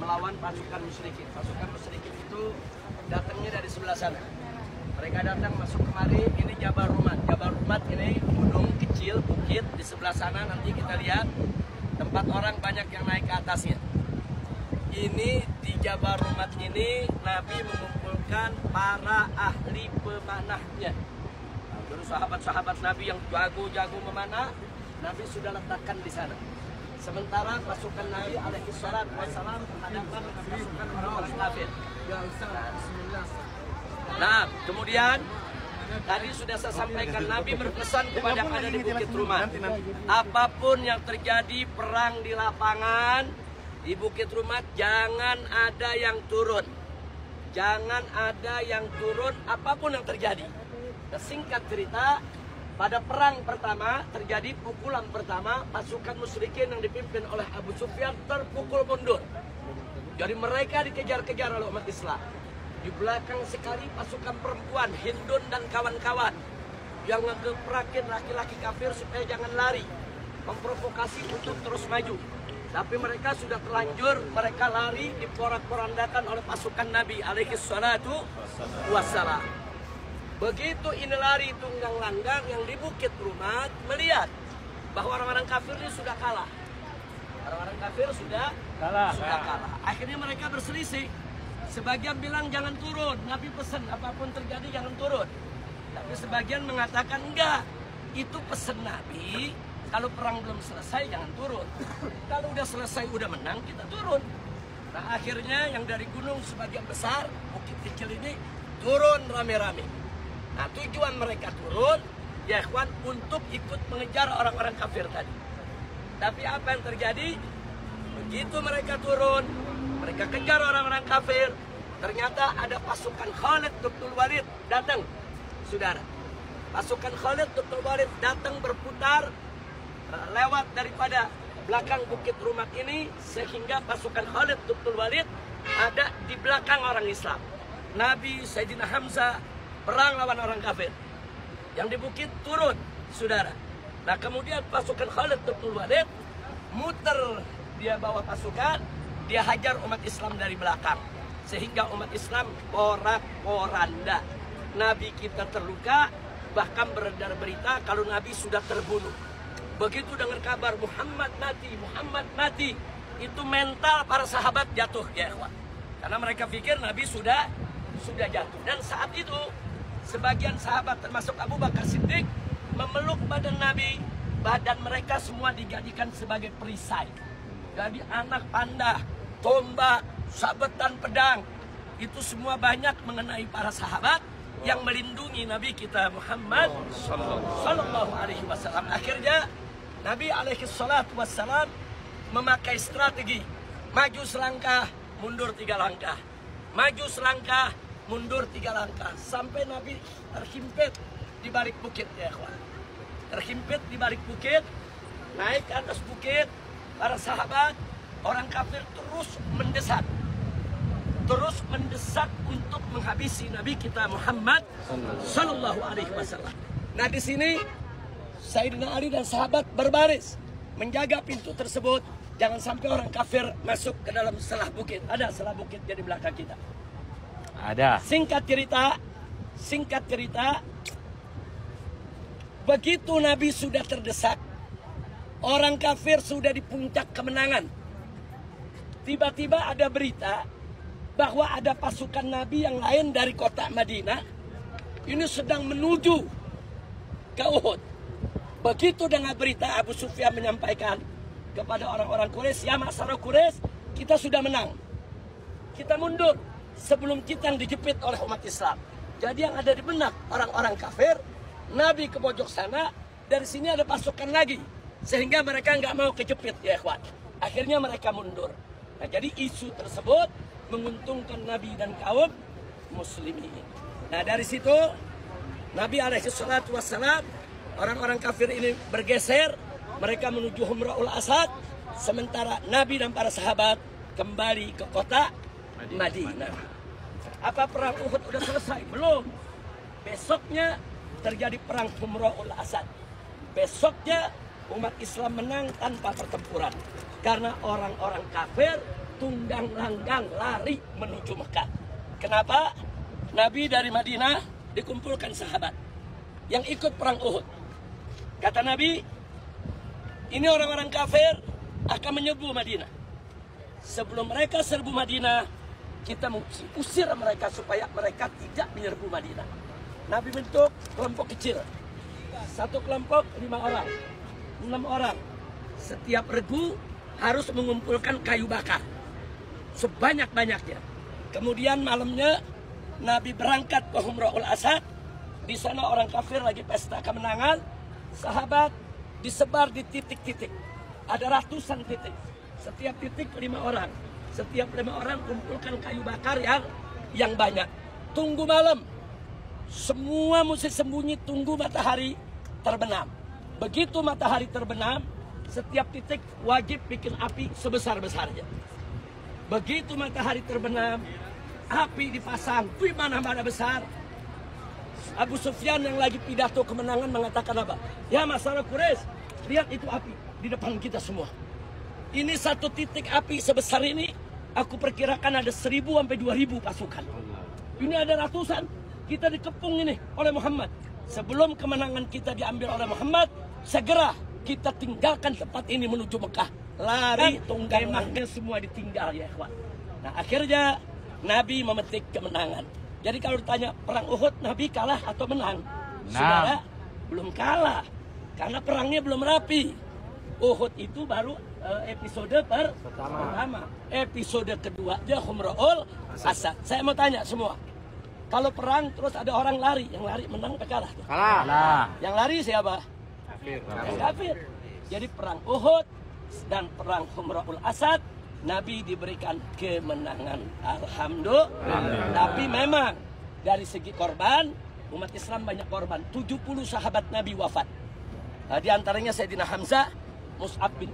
melawan pasukan musyrikin. Pasukan musyrikin itu datangnya dari sebelah sana. Mereka datang masuk kemari, ini Jabal Rumat. Jabal Rumat ini gunung kecil, bukit di sebelah sana. Nanti kita lihat tempat orang banyak yang naik ke atasnya. Ini di Jabal Rumat ini Nabi mengumpulkan para ahli pemanahnya. Nah, dulu sahabat-sahabat Nabi yang jago-jago memanah, Nabi sudah letakkan di sana. Sementara pasukan Nabi alaihi salatu wassalam menghadapkan pasukan orang-orang kafir. Nah, kemudian tadi sudah saya sampaikan, Nabi berpesan kepada yang ada di Bukit Rumat, apapun yang terjadi perang di lapangan di Bukit Rumat, jangan ada yang turun. Jangan ada yang turun apapun yang terjadi. Nah, singkat cerita, pada perang pertama terjadi pukulan pertama, pasukan musyrikin yang dipimpin oleh Abu Sufyan terpukul mundur. Jadi mereka dikejar-kejar oleh umat Islam. Di belakang sekali pasukan perempuan Hindun dan kawan-kawan yang ngegeprakin laki-laki kafir supaya jangan lari, memprovokasi untuk terus maju. Tapi mereka sudah terlanjur, mereka lari diporak-porandakan oleh pasukan Nabi alaihi salatu wassalam. Begitu ini lari tunggang langgang, yang di Bukit Rumat melihat bahwa orang-orang kafir ini sudah kalah. Orang-orang kafir sudah kalah. Akhirnya mereka berselisih. Sebagian bilang jangan turun, Nabi pesan apapun terjadi jangan turun. Tapi sebagian mengatakan enggak, itu pesan Nabi, kalau perang belum selesai jangan turun. Kalau udah selesai, udah menang, kita turun. Nah akhirnya yang dari gunung sebagian besar, bukit kecil ini turun rame-rame. Nah tujuan mereka turun, ya ikhwan, untuk ikut mengejar orang-orang kafir tadi. Tapi apa yang terjadi? Begitu mereka turun, mereka kejar orang-orang kafir, ternyata ada pasukan Khalid bin Walid datang, saudara. Pasukan Khalid bin Walid datang berputar lewat daripada belakang Bukit Rumat ini, sehingga pasukan Khalid bin Walid ada di belakang orang Islam. Nabi Sayyidina Hamzah perang lawan orang kafir. Yang di bukit turun, saudara. Nah kemudian pasukan Khalid bin Walid muter, dia bawa pasukan, dia hajar umat Islam dari belakang, sehingga umat Islam porak-poranda. Nabi kita terluka, bahkan beredar berita kalau Nabi sudah terbunuh. Begitu dengar kabar Muhammad mati, itu mental para sahabat jatuh, ya ikhwan. Karena mereka pikir Nabi sudah jatuh. Dan saat itu sebagian sahabat termasuk Abu Bakar Siddiq memeluk badan Nabi. Badan mereka semua dijadikan sebagai perisai. Jadi anak panah, tombak, sabetan pedang, itu semua banyak mengenai para sahabat yang melindungi Nabi kita Muhammad sallallahu alaihi wasallam. Akhirnya Nabi alaihi salatu wassalam memakai strategi maju selangkah, mundur 3 langkah. Maju selangkah, mundur 3 langkah. Sampai Nabi terhimpit di balik bukit, ya ikhwan. Terhimpit di balik bukit, naik ke atas bukit, para sahabat, orang kafir terus mendesak untuk menghabisi Nabi kita Muhammad sallallahu alaihi wasallam. Nah di sini Sayyidina Ali dan sahabat berbaris menjaga pintu tersebut, jangan sampai orang kafir masuk ke dalam selah bukit. Ada selah bukit di belakang kita. Ada. Singkat cerita, begitu Nabi sudah terdesak, orang kafir sudah di puncak kemenangan. Tiba-tiba ada berita bahwa ada pasukan Nabi yang lain dari kota Madinah ini sedang menuju ke Uhud. Begitu dengar berita, Abu Sufyan menyampaikan kepada orang-orang Quraisy, ya masyarakat Quraisy, kita sudah menang. Kita mundur sebelum kita yang dijepit oleh umat Islam. Jadi yang ada di benak orang-orang kafir, Nabi ke pojok sana, dari sini ada pasukan lagi, sehingga mereka nggak mau kejepit, ya ikhwan. Akhirnya mereka mundur. Nah jadi isu tersebut menguntungkan Nabi dan kaum muslimin. Nah dari situ Nabi alaihi salatu wassalam, orang-orang kafir ini bergeser, mereka menuju Humra'ul Asad, sementara Nabi dan para sahabat kembali ke kota Madinah. Apa perang Uhud sudah selesai? Belum. Besoknya terjadi perang Humra'ul Asad. Besoknya umat Islam menang tanpa pertempuran. Karena orang-orang kafir tunggang langgang lari menuju Mekah. Kenapa? Nabi dari Madinah dikumpulkan sahabat yang ikut perang Uhud. Kata Nabi, ini orang-orang kafir akan menyerbu Madinah. Sebelum mereka serbu Madinah, kita usir mereka supaya mereka tidak menyerbu Madinah. Nabi bentuk kelompok kecil. Satu kelompok 5 orang, 6 orang. Setiap regu harus mengumpulkan kayu bakar sebanyak-banyaknya. Kemudian malamnya Nabi berangkat ke Humra'ul Asad. Di sana orang kafir lagi pesta kemenangan. Sahabat disebar di titik-titik. Ada ratusan titik. Setiap titik 5 orang. Setiap 5 orang kumpulkan kayu bakar yang banyak. Tunggu malam. Semua mesti sembunyi, tunggu matahari terbenam. Begitu matahari terbenam, setiap titik wajib bikin api sebesar-besarnya. Begitu matahari terbenam, api dipasang di mana-mana besar. Abu Sufyan yang lagi pidato kemenangan mengatakan apa? Ya masyarakat Quraisy, lihat itu api di depan kita semua. Ini satu titik api sebesar ini, aku perkirakan ada 1000 sampai 2000 pasukan. Ini ada ratusan, kita dikepung ini oleh Muhammad. Sebelum kemenangan kita diambil oleh Muhammad, segera kita tinggalkan tempat ini menuju Mekah. Lari tunggang langgang semua ditinggal ya ikhwan. Nah akhirnya Nabi memetik kemenangan. Jadi kalau ditanya perang Uhud Nabi kalah atau menang? Saudara, belum kalah. Karena perangnya belum rapi. Uhud itu baru episode pertama. Episode kedua dia Humra'ul Asad. Saya mau tanya semua. Kalau perang terus ada orang lari, yang lari menang atau kalah? Kalah. Yang lari siapa? Kafir. Jadi perang Uhud dan perang Humra'ul Asad, Nabi diberikan kemenangan. Alhamdulillah. Tapi memang dari segi korban, umat Islam banyak korban. 70 sahabat Nabi wafat. Di antaranya Sayyidina Hamzah, Mus'ab bin